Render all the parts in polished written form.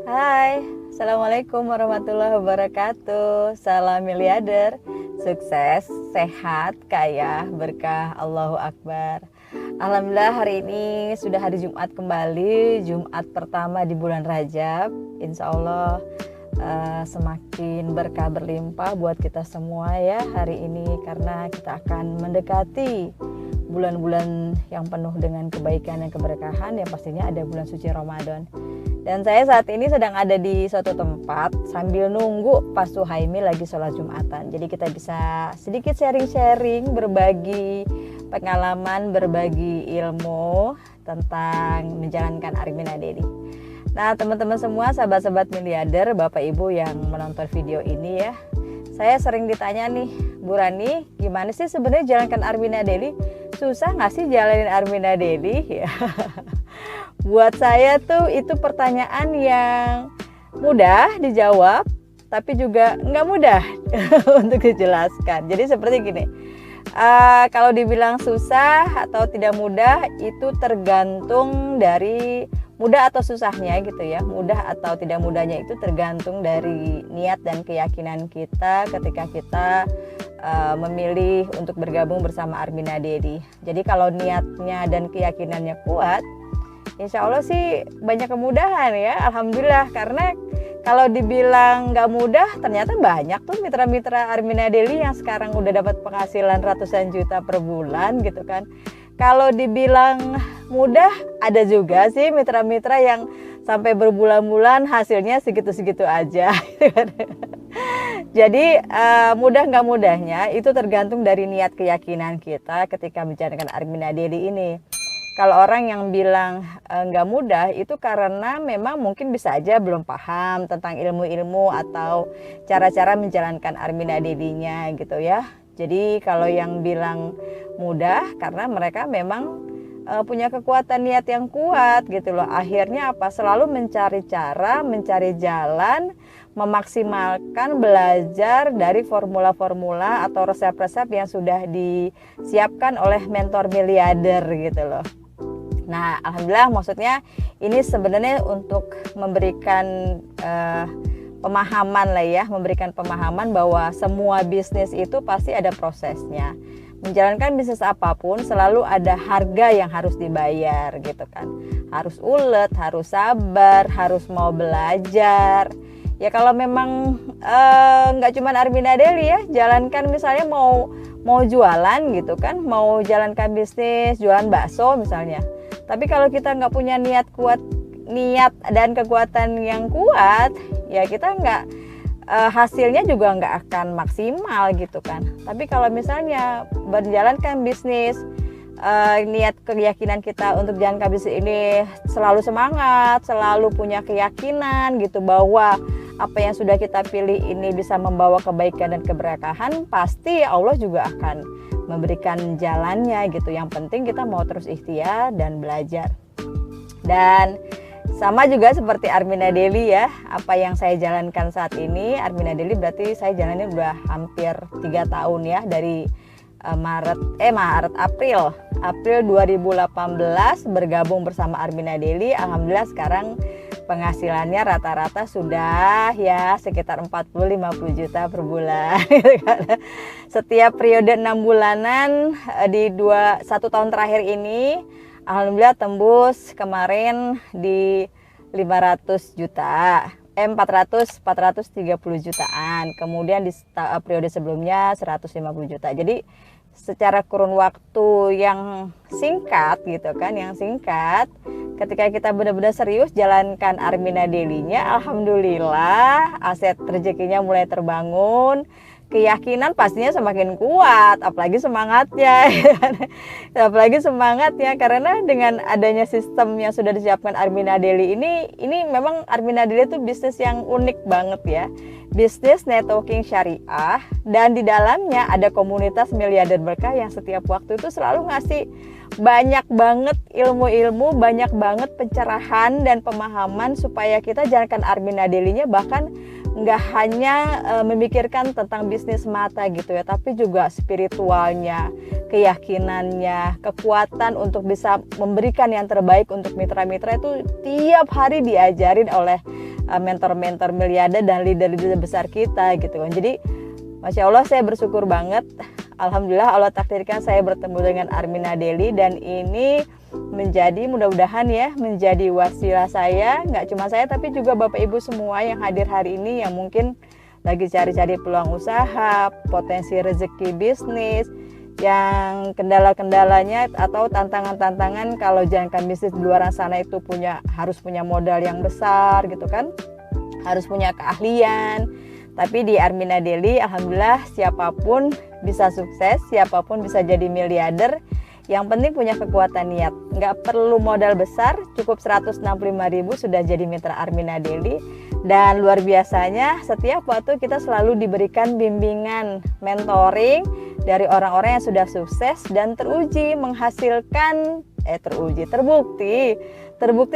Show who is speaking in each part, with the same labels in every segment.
Speaker 1: Hai, Assalamualaikum warahmatullahi wabarakatuh. Salam miliarder, sukses, sehat, kaya, berkah, Allahu Akbar. Alhamdulillah hari ini sudah hari Jumat kembali, Jumat pertama di bulan Rajab. Insya Allah semakin berkah berlimpah buat kita semua ya hari ini, karena kita akan mendekati bulan-bulan yang penuh dengan kebaikan dan keberkahan, yang pastinya ada bulan suci Ramadan. Dan saya saat ini sedang ada di suatu tempat sambil nunggu Pak Suhaimi lagi sholat Jumatan. Jadi kita bisa sedikit sharing-sharing, berbagi pengalaman, berbagi ilmu tentang menjalankan Armina Daily. Nah teman-teman semua, sahabat-sahabat miliarder, Bapak Ibu yang menonton video ini ya, saya sering ditanya nih, Bu Rani, gimana sih sebenarnya jalankan Armina Daily? Susah nggak sih jalanin Armina Daily? Ya. Buat saya tuh itu pertanyaan yang mudah dijawab, tapi juga nggak mudah untuk dijelaskan. Jadi seperti gini, kalau dibilang susah atau tidak mudah itu tergantung dari mudah atau susahnya gitu ya. Mudah atau tidak mudahnya itu tergantung dari niat dan keyakinan kita ketika kita memilih untuk bergabung bersama Armina Daily. Jadi kalau niatnya dan keyakinannya kuat, insya Allah sih banyak kemudahan ya, Alhamdulillah. Karena kalau dibilang nggak mudah, ternyata banyak tuh mitra-mitra Armina Daily yang sekarang udah dapat penghasilan ratusan juta per bulan gitu kan. Kalau dibilang mudah, ada juga sih mitra-mitra yang sampai berbulan-bulan hasilnya segitu-segitu aja. Jadi mudah nggak mudahnya itu tergantung dari niat keyakinan kita ketika menjalankan Armina Daily ini. Kalau orang yang bilang nggak mudah itu karena memang mungkin bisa aja belum paham tentang ilmu-ilmu atau cara-cara menjalankan Armina Daily-nya gitu ya. Jadi kalau yang bilang mudah karena mereka memang punya kekuatan niat yang kuat gitu loh. Akhirnya apa? Selalu mencari cara, mencari jalan, memaksimalkan belajar dari formula-formula atau resep-resep yang sudah disiapkan oleh mentor miliarder gitu loh. Nah, alhamdulillah, maksudnya ini sebenarnya untuk memberikan pemahaman lah ya, memberikan pemahaman bahwa semua bisnis itu pasti ada prosesnya. Menjalankan bisnis apapun selalu ada harga yang harus dibayar gitu kan. Harus ulet, harus sabar, harus mau belajar. Ya kalau memang nggak cuma Armina Daily ya, jalankan misalnya mau jualan gitu kan, mau jalankan bisnis, jualan bakso misalnya. Tapi kalau kita nggak punya niat dan kekuatan yang kuat, ya kita nggak hasilnya juga nggak akan maksimal gitu kan. Tapi kalau misalnya menjalankan bisnis, niat keyakinan kita untuk jalankan bisnis ini selalu semangat, selalu punya keyakinan gitu bahwa apa yang sudah kita pilih ini bisa membawa kebaikan dan keberkahan, pasti Allah juga akan memberikan jalannya gitu. Yang penting kita mau terus ikhtiar dan belajar. Dan sama juga seperti Armina Daily ya, apa yang saya jalankan saat ini, Armina Daily berarti saya jalanin udah hampir 3 tahun ya, dari April 2018 bergabung bersama Armina Daily. Alhamdulillah sekarang penghasilannya rata-rata sudah ya sekitar 40-50 juta per bulan. Setiap periode 6 bulanan di 1 tahun terakhir ini, alhamdulillah tembus kemarin di 430 jutaan. Kemudian di periode sebelumnya 150 juta. Jadi secara kurun waktu yang singkat gitu kan, ketika kita benar-benar serius jalankan Armina Daily-nya, alhamdulillah aset rezekinya mulai terbangun, keyakinan pastinya semakin kuat, apalagi semangatnya karena dengan adanya sistem yang sudah disiapkan Armina Daily ini memang Armina Daily itu bisnis yang unik banget ya, bisnis networking syariah, dan di dalamnya ada komunitas miliarder berkah yang setiap waktu itu selalu ngasih banyak banget ilmu-ilmu, banyak banget pencerahan dan pemahaman supaya kita jalankan Armina Daily-nya bahkan nggak hanya memikirkan tentang bisnis mata gitu ya, tapi juga spiritualnya, keyakinannya, kekuatan untuk bisa memberikan yang terbaik untuk mitra-mitra itu tiap hari diajarin oleh mentor-mentor miliarder dan leader-leader besar kita gitu kan. Jadi Masya Allah, saya bersyukur banget. Alhamdulillah Allah takdirkan saya bertemu dengan Armina Daily, dan ini menjadi, mudah-mudahan ya, menjadi wasilah saya, nggak cuma saya tapi juga Bapak Ibu semua yang hadir hari ini yang mungkin lagi cari-cari peluang usaha, potensi rezeki bisnis, yang kendala-kendalanya atau tantangan-tantangan kalau jalankan bisnis di luar sana itu harus punya modal yang besar gitu kan, harus punya keahlian. Tapi di Armina Daily, alhamdulillah siapapun bisa sukses, siapapun bisa jadi miliarder. Yang penting punya kekuatan niat. Nggak perlu modal besar, cukup 165.000 sudah jadi mitra Armina Daily. Dan luar biasanya, setiap waktu kita selalu diberikan bimbingan, mentoring dari orang-orang yang sudah sukses dan terbukti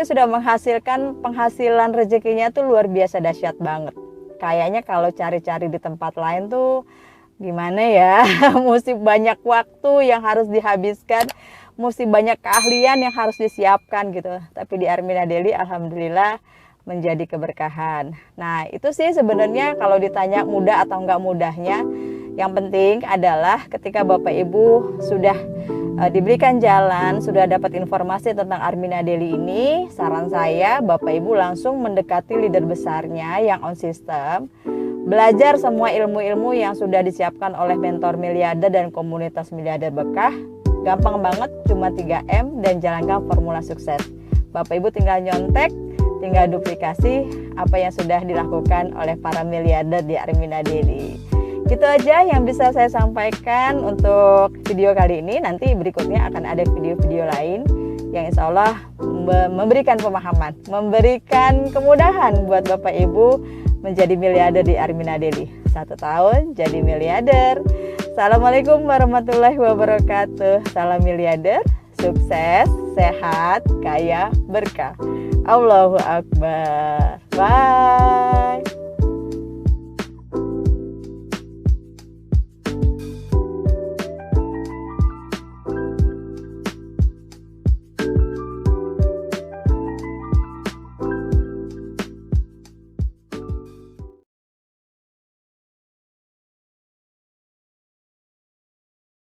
Speaker 1: sudah menghasilkan penghasilan rezekinya tuh luar biasa dahsyat banget. Kayaknya kalau cari-cari di tempat lain tuh gimana ya, mesti banyak waktu yang harus dihabiskan, mesti banyak keahlian yang harus disiapkan gitu. Tapi di Armina Daily alhamdulillah menjadi keberkahan. Nah itu sih sebenarnya kalau ditanya mudah atau enggak mudahnya, yang penting adalah ketika Bapak Ibu sudah diberikan jalan, sudah dapat informasi tentang Armina Daily ini, saran saya Bapak Ibu langsung mendekati leader besarnya yang on system, belajar semua ilmu-ilmu yang sudah disiapkan oleh mentor miliarder dan komunitas miliarder berkah. Gampang banget, cuma 3M dan jalankan formula sukses. Bapak Ibu tinggal nyontek, tinggal duplikasi apa yang sudah dilakukan oleh para miliarder di Armina Daily. Gitu aja yang bisa saya sampaikan untuk video kali ini. Nanti berikutnya akan ada video-video lain yang insya Allah memberikan pemahaman, memberikan kemudahan buat Bapak Ibu menjadi miliarder di Armina Daily. 1 tahun jadi miliarder. Assalamualaikum warahmatullahi wabarakatuh. Salam miliarder, sukses, sehat, kaya, berkah. Allahu Akbar.